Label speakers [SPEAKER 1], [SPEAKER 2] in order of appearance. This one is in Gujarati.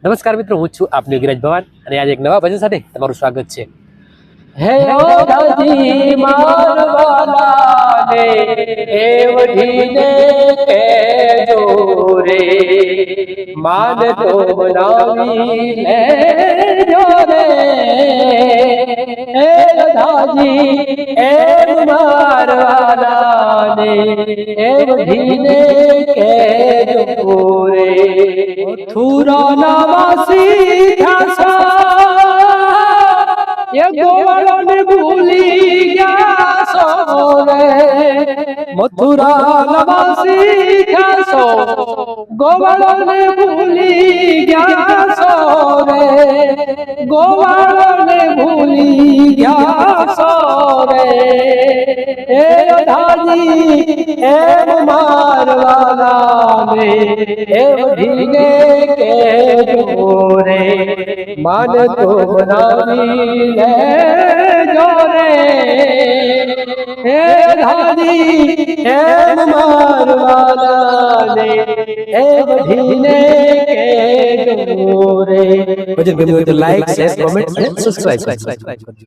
[SPEAKER 1] નમસ્કાર મિત્રો, હું છું આપનો ગિરાજ ભવાન અને આજે એક નવા ભજન સાથે તમારું સ્વાગત છે.
[SPEAKER 2] હે ઓઢાજી મારવાલાને એવઢીને કહેજો રે, માન તો બનાવી લેજો રે. હે ઓઢાજી એમ મારવાલાને એવઢીને કહેજો રે. મથુરાના વાસી થયા એ ગોવાળોને ભૂલી ગયા સો રે. મથુરાના વાસી થયા ગોવાળોને ભૂલી ગયા સો રે. ગોવાળોને ભૂલી ગયા સો રે. હે રાધાજી એમ મારવાલાને એવઢીને કહેજો રે, માન તો બનાવી લેજો રે. હે રાધાજી એમ મારવાલાને એવઢીને કહેજો રે.
[SPEAKER 1] ભજન ગમ્યું હોય તો લાઈક, શેર, કોમેન્ટ અને સબસ્ક્રાઇબ કરજો.